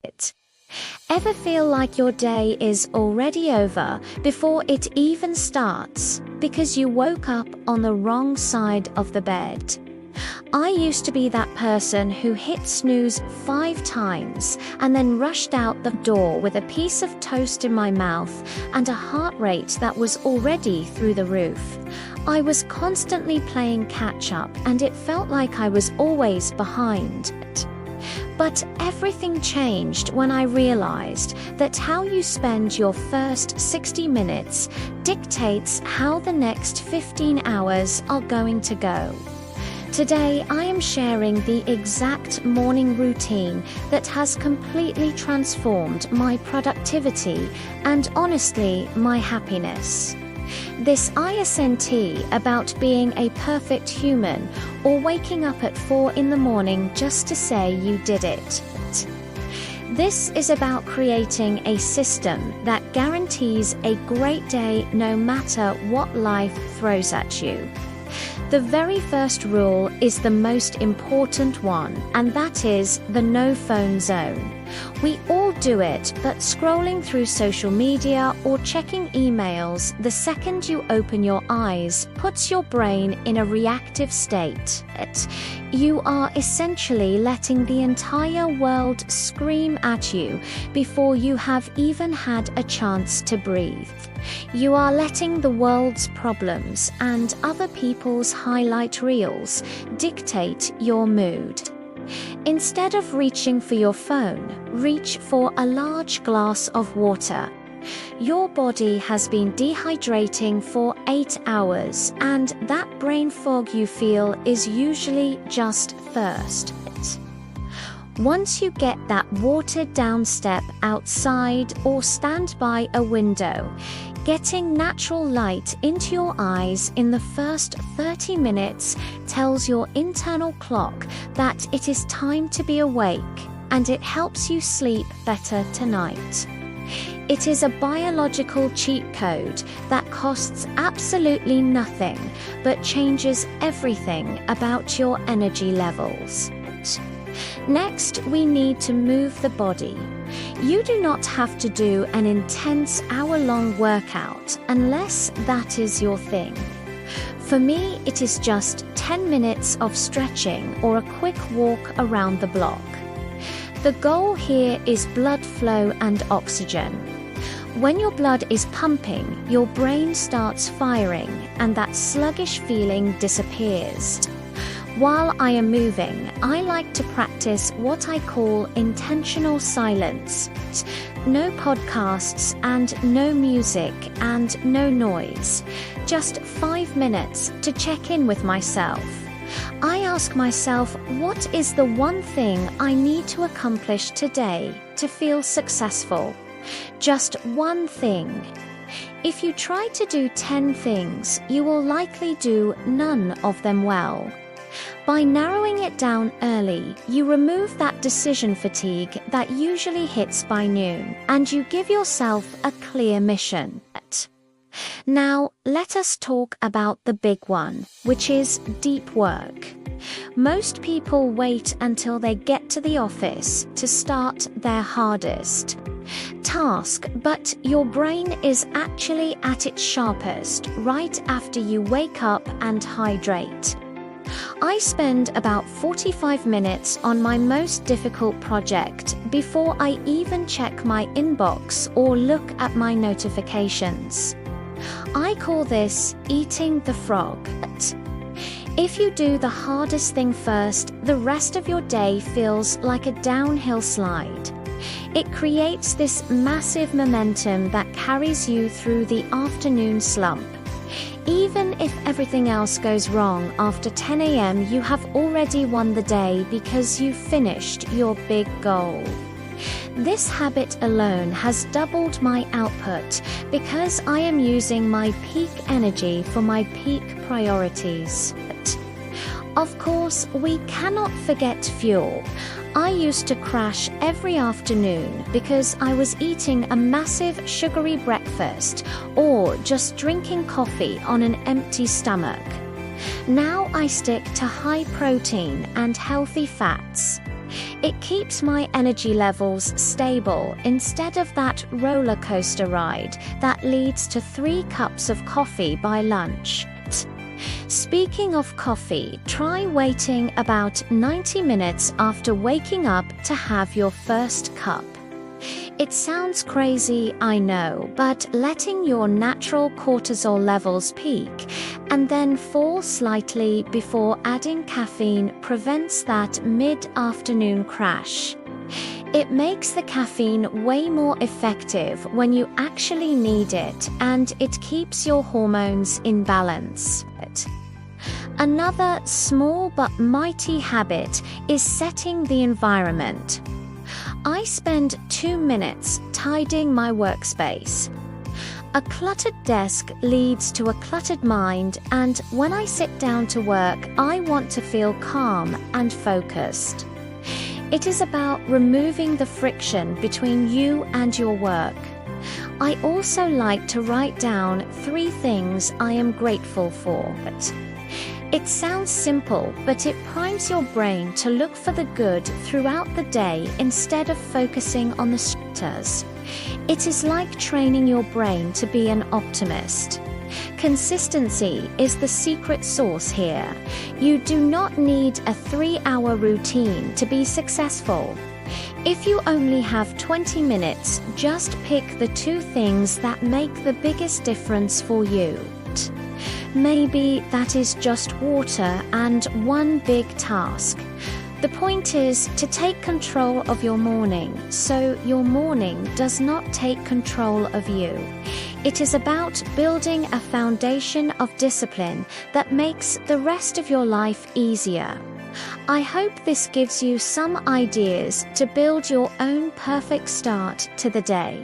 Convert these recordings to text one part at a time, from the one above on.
it. Ever feel like your day is already over before it even starts because you woke up on the wrong side of the bed? I used to be that person who hit snooze 5 times and then rushed out the door with a piece of toast in my mouth and a heart rate that was already through the roof. I was constantly playing catch up and it felt like I was always behind. But everything changed when I realized that how you spend your first 60 minutes dictates how the next 15 hours are going to go. Today, I am sharing the exact morning routine that has completely transformed my productivity and, honestly, my happiness. This isn't about being a perfect human or waking up at 4 in the morning just to say you did it. This is about creating a system that guarantees a great day no matter what life throws at you. The very first rule is the most important one, and that is the no phone zone. We all do it, but scrolling through social media or checking emails the second you open your eyes puts your brain in a reactive state. You are essentially letting the entire world scream at you before you have even had a chance to breathe. You are letting the world's problems and other people's highlight reels dictate your mood. Instead of reaching for your phone, reach for a large glass of water. Your body has been dehydrating for 8 hours, and that brain fog you feel is usually just thirst. Once you get that watered-down step outside or stand by a window, getting natural light into your eyes in the first 30 minutes tells your internal clock that it is time to be awake, and it helps you sleep better tonight. It is a biological cheat code that costs absolutely nothing but changes everything about your energy levels. Next, we need to move the body. You do not have to do an intense hour-long workout unless that is your thing. For me, it is just 10 minutes of stretching or a quick walk around the block. The goal here is blood flow and oxygen. When your blood is pumping, your brain starts firing and that sluggish feeling disappears. While I am moving, I like to practice what I call intentional silence. No podcasts and no music and no noise. Just 5 minutes to check in with myself. I ask myself, what is the one thing I need to accomplish today to feel successful? Just one thing. If you try to do 10 things, you will likely do none of them well. By narrowing it down early, you remove that decision fatigue that usually hits by noon, and you give yourself a clear mission. Now, let us talk about the big one, which is deep work. Most people wait until they get to the office to start their hardest task, but your brain is actually at its sharpest right after you wake up and hydrate. I spend about 45 minutes on my most difficult project before I even check my inbox or look at my notifications. I call this eating the frog. If you do the hardest thing first, the rest of your day feels like a downhill slide. It creates this massive momentum that carries you through the afternoon slump. Even if everything else goes wrong after 10 a.m., you have already won the day because you finished your big goal. This habit alone has doubled my output because I am using my peak energy for my peak priorities. Of course, we cannot forget fuel. I used to crash every afternoon because I was eating a massive sugary breakfast or just drinking coffee on an empty stomach. Now I stick to high protein and healthy fats. It keeps my energy levels stable instead of that roller coaster ride that leads to 3 cups of coffee by lunch. Speaking of coffee, try waiting about 90 minutes after waking up to have your first cup. It sounds crazy, I know, but letting your natural cortisol levels peak and then fall slightly before adding caffeine prevents that mid-afternoon crash. It makes the caffeine way more effective when you actually need it, and it keeps your hormones in balance. Another small but mighty habit is setting the environment. I spend 2 minutes tidying my workspace. A cluttered desk leads to a cluttered mind, and when I sit down to work, I want to feel calm and focused. It is about removing the friction between you and your work. I also like to write down 3 things I am grateful for. It sounds simple, but it primes your brain to look for the good throughout the day instead of focusing on the stressors. It is like training your brain to be an optimist. Consistency is the secret sauce here. You do not need a 3-hour routine to be successful. If you only have 20 minutes, just pick the 2 things that make the biggest difference for you. Maybe that is just water and 1 big task. The point is to take control of your morning, so your morning does not take control of you. It is about building a foundation of discipline that makes the rest of your life easier. I hope this gives you some ideas to build your own perfect start to the day.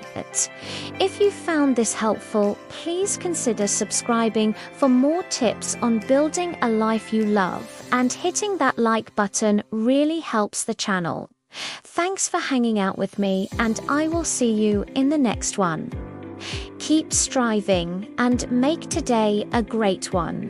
If you found this helpful, please consider subscribing for more tips on building a life you love, and hitting that like button really helps the channel. Thanks for hanging out with me, and I will see you in the next one. Keep striving and make today a great one.